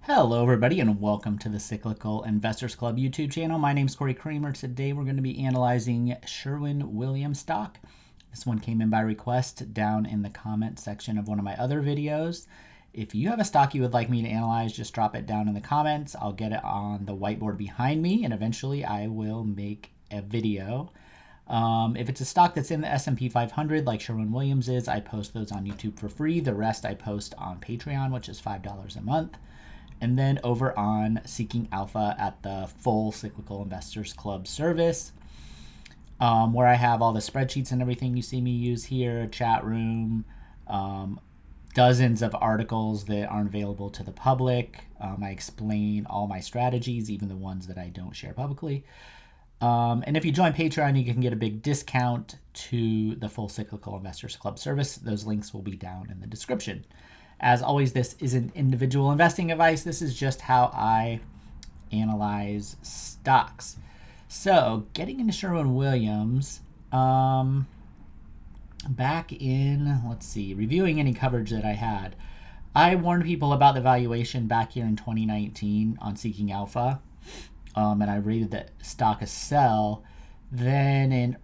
Hello, everybody, and welcome to the Cyclical Investors Club YouTube channel. My name is Corey Kramer. Today, we're going to be analyzing Sherwin-Williams stock. This one came in by request down in the comment section of one of my other videos. If you have a stock you would like me to analyze, just drop it down in the comments. I'll get it on the whiteboard behind me, and eventually I will make a video. If it's a stock that's in the S&P 500 like Sherwin-Williams is, I post those on YouTube for free. The rest I post on Patreon, which is $5 a month. And then over on Seeking Alpha at the full Cyclical Investors Club service, where I have all the spreadsheets and everything you see me use here, chat room, dozens of articles that aren't available to the public. I explain all my strategies, even the ones that I don't share publicly. And if you join Patreon, you can get a big discount to the full Cyclical Investors Club service. Those links will be down in the description. As always, this isn't individual investing advice. This is just how I analyze stocks. So, getting into Sherwin-Williams, back in, reviewing any coverage that I had, I warned people about the valuation back here in 2019 on Seeking Alpha, and I rated the stock a sell. Then in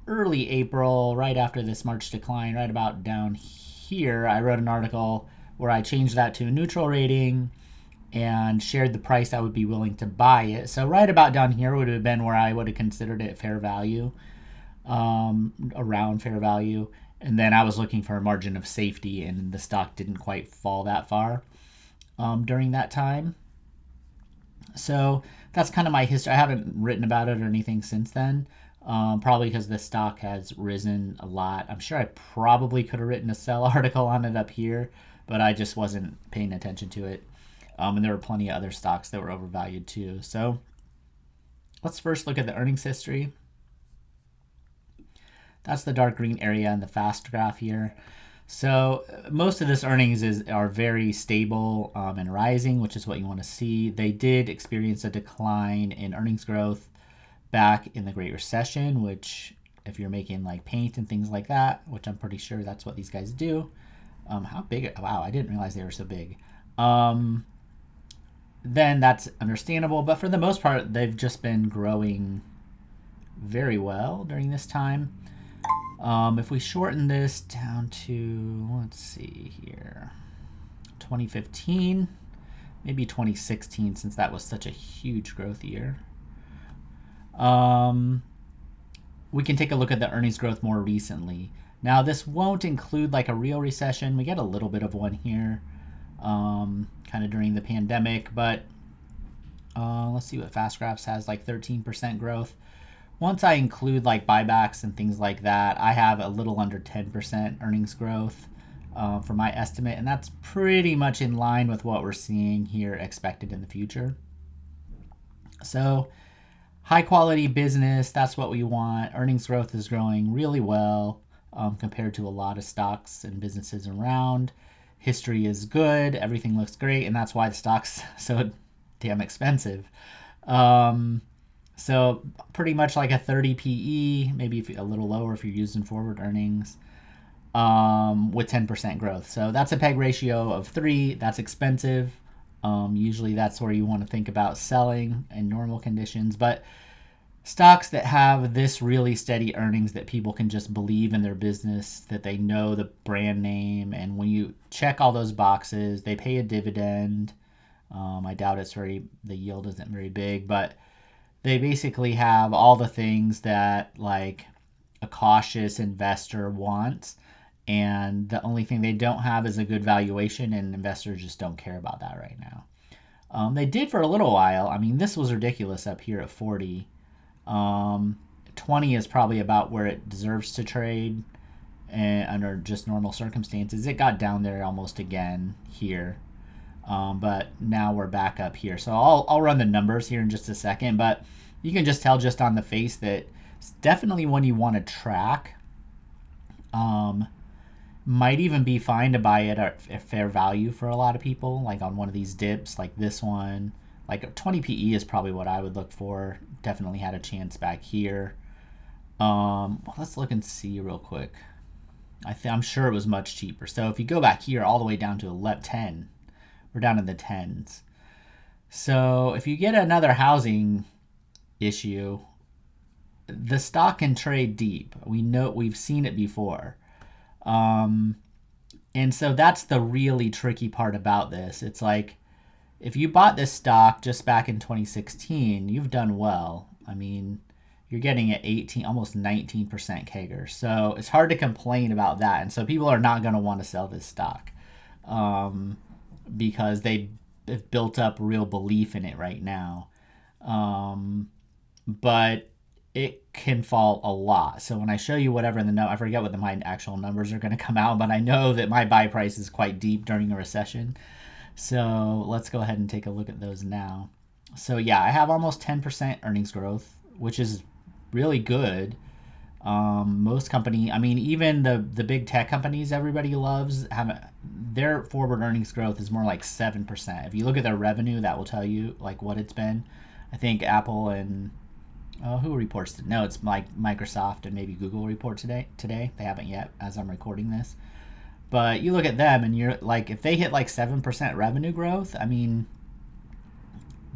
early April, right after this March decline, right about down here, I wrote an article where I changed that to a neutral rating and shared the price I would be willing to buy it. So right about down here would have been where I would have considered it fair value, around fair value. And then I was looking for a margin of safety, and the stock didn't quite fall that far during that time. So that's kind of my history. I haven't written about it or anything since then, probably because the stock has risen a lot. I'm sure I probably could have written a sell article on it up here, but I just wasn't paying attention to it. And there were plenty of other stocks that were overvalued too. So let's first look at the earnings history. That's the dark green area in the fast graph here. So most of this earnings are very stable and rising, which is what you want to see. They did experience a decline in earnings growth back in the Great Recession, which if you're making like paint and things like that, which I'm pretty sure that's what these guys do. How big? Wow, I didn't realize they were so big. Then that's understandable, but for the most part, they've just been growing very well during this time. If we shorten this down to, let's see here, 2015, maybe 2016, since that was such a huge growth year. We can take a look at the earnings growth more recently. Now, this won't include like a real recession. We get a little bit of one here, kind of during the pandemic, but let's see what Fast Graphs has, like 13% growth. Once I include like buybacks and things like that, I have a little under 10% earnings growth for my estimate, and that's pretty much in line with what we're seeing here expected in the future. So high quality business, that's what we want. Earnings growth is growing really well compared to a lot of stocks and businesses around. History is good, everything looks great, and that's why the stock's so damn expensive. So pretty much like a 30 PE, maybe a little lower if you're using forward earnings, with 10% growth. So that's a PEG ratio of 3. That's expensive. Usually that's where you want to think about selling in normal conditions. But stocks that have this really steady earnings that people can just believe in their business, that they know the brand name, and when you check all those boxes, they pay a dividend. I doubt the yield isn't very big, but they basically have all the things that like a cautious investor wants, and the only thing they don't have is a good valuation, and investors just don't care about that right now. They did for a little while. I mean, this was ridiculous up here at 40. 20 is probably about where it deserves to trade, and under just normal circumstances. It got down there almost again here. But now we're back up here. So I'll run the numbers here in just a second, but you can just tell just on the face that it's definitely one you want to track. Might even be fine to buy it at fair value for a lot of people, like on one of these dips, like this one. Like 20 PE is probably what I would look for. Definitely had a chance back here. Let's look and see real quick. I'm sure it was much cheaper. So if you go back here all the way down to 10, we're down in the 10s. So if you get another housing issue, the stock can trade deep. We've seen it before. And so that's the really tricky part about this. It's like, if you bought this stock just back in 2016, you've done well. I mean, you're getting at 18, almost 19% CAGR. So it's hard to complain about that. And so people are not going to want to sell this stock because they've built up real belief in it right now. But it can fall a lot. So when I show you whatever in the note, I forget what my actual numbers are going to come out, but I know that my buy price is quite deep during a recession. So let's go ahead and take a look at those now. So yeah, I have almost 10% earnings growth, which is really good. Most even the big tech companies everybody loves, their forward earnings growth is more like 7%. If you look at their revenue, that will tell you like what it's been. I think Apple and who reports today? No, it's like Microsoft and maybe Google report today. They haven't yet as I'm recording this. But you look at them and you're like, if they hit like 7% revenue growth, I mean,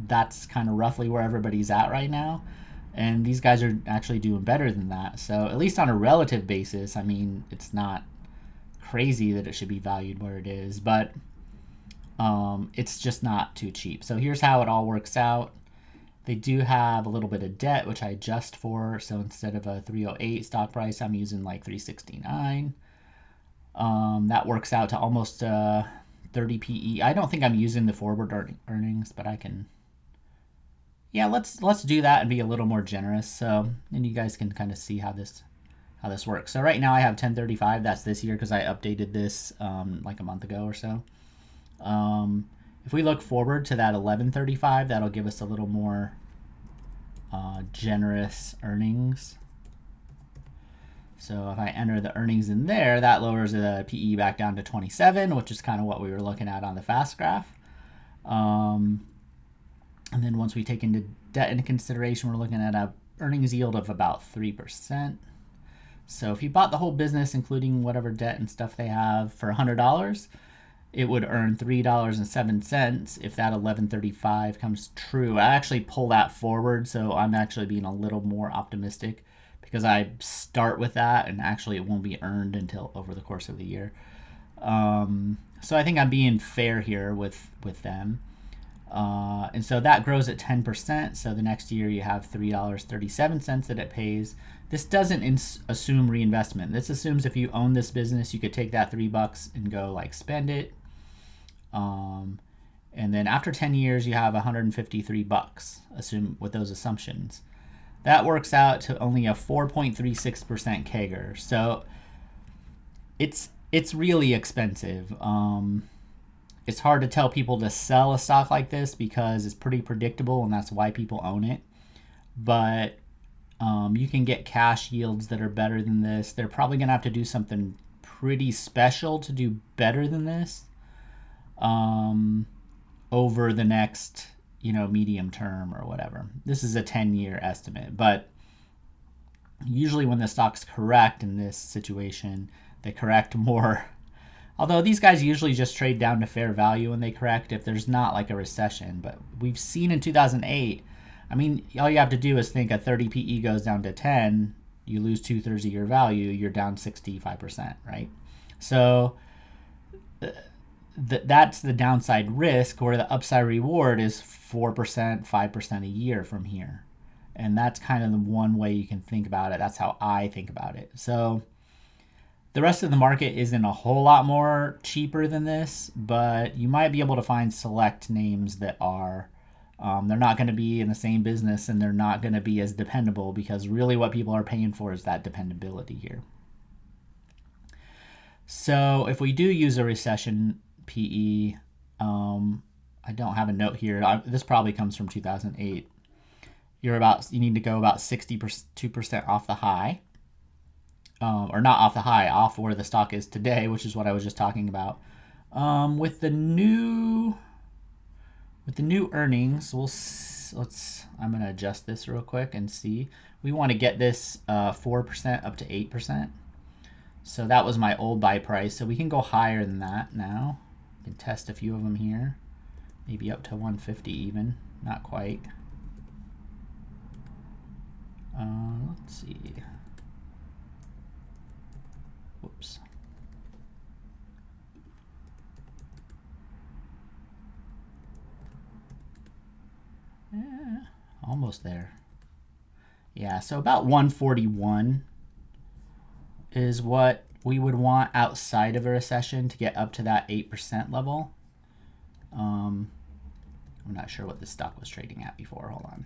that's kind of roughly where everybody's at right now. And these guys are actually doing better than that. So at least on a relative basis, I mean, it's not crazy that it should be valued where it is, but it's just not too cheap. So here's how it all works out. They do have a little bit of debt, which I adjust for. So instead of a 308 stock price, I'm using like 369. That works out to almost 30 PE. I don't think I'm using the forward earnings, but I can. Yeah, let's do that and be a little more generous. So, and you guys can kind of see how this works. So right now I have 1035. That's this year because I updated this like a month ago or so. If we look forward to that 1135, that'll give us a little more generous earnings. So if I enter the earnings in there, that lowers the PE back down to 27, which is kind of what we were looking at on the fast graph. And then once we take debt into consideration, we're looking at a earnings yield of about 3%. So if you bought the whole business, including whatever debt and stuff they have, for $100, it would earn $3.07 if that 1135 comes true. I actually pull that forward, so I'm actually being a little more optimistic because I start with that and actually it won't be earned until over the course of the year. So I think I'm being fair here with them. And so that grows at 10%. So the next year you have $3.37 that it pays. This doesn't assume reinvestment. This assumes if you own this business, you could take that $3 and go like spend it. And then after 10 years, you have $153. Assume with those assumptions. That works out to only a 4.36% CAGR. So it's really expensive. It's hard to tell people to sell a stock like this because it's pretty predictable and that's why people own it. But you can get cash yields that are better than this. They're probably going to have to do something pretty special to do better than this over the next medium term or whatever. This is a 10-year estimate, but usually when the stocks correct in this situation, they correct more. Although these guys usually just trade down to fair value when they correct if there's not like a recession. But we've seen in 2008, I mean, all you have to do is think a 30 PE goes down to 10, you lose 2/3 of your value, you're down 65%, right? So that's the downside risk, where the upside reward is 4%, 5% a year from here. And that's kind of the one way you can think about it. That's how I think about it. So the rest of the market isn't a whole lot more cheaper than this, but you might be able to find select names that are. They're not going to be in the same business and they're not going to be as dependable, because really what people are paying for is that dependability here. So if we do use a recession PE, I don't have a note here. This probably comes from 2008. You need to go about 62% off the high. Or not off the high, off where the stock is today, which is what I was just talking about. With the new earnings, I'm going to adjust this real quick and see. We want to get this 4% up to 8%. So that was my old buy price. So we can go higher than that now. We can test a few of them here. maybe up to 150 even, not quite. Let's see. Whoops. Almost there. Yeah, so about 141 is what we would want outside of a recession to get up to that 8% level. I'm not sure what the stock was trading at before. Hold on.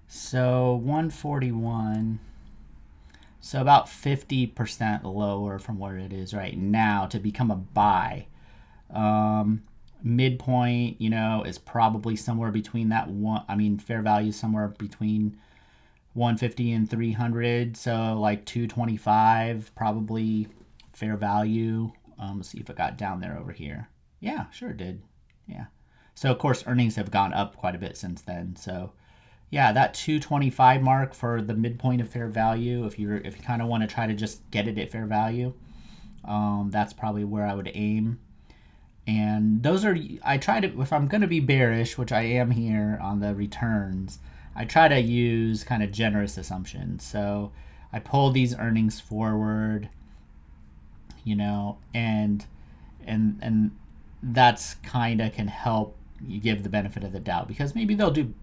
So 141. So about 50% lower from where it is right now to become a buy. Midpoint, you know, is probably somewhere between that one. I mean, fair value somewhere between 150 and 300. So like 225, probably fair value. Let's see if it got down there over here. Yeah, sure it did. Yeah. So of course earnings have gone up quite a bit since then. So yeah, that 225 mark for the midpoint of fair value. If you kind of want to try to just get it at fair value, that's probably where I would aim. And those are, I try to, if I'm going to be bearish, which I am here on the returns, I try to use kind of generous assumptions. So I pull these earnings forward, you know, and that's kind of can help you give the benefit of the doubt, because maybe they'll do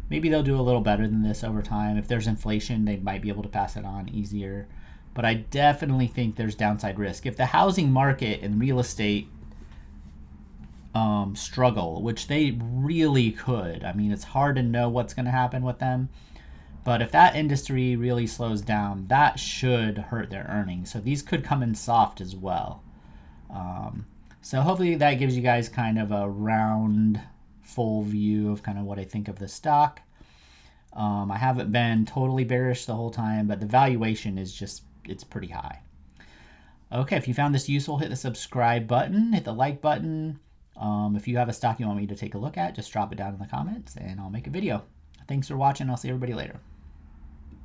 a little better than this over time. If there's inflation, they might be able to pass it on easier. But I definitely think there's downside risk. If the housing market and real estate struggle, which they really could. I mean, it's hard to know what's going to happen with them. But if that industry really slows down, that should hurt their earnings. So these could come in soft as well. So hopefully that gives you guys kind of a round, full view of kind of what I think of the stock. I haven't been totally bearish the whole time, but the valuation is just, it's pretty high. Okay, if you found this useful, hit the subscribe button, hit the like button. If you have a stock you want me to take a look at, just drop it down in the comments and I'll make a video. Thanks for watching. I'll see everybody later.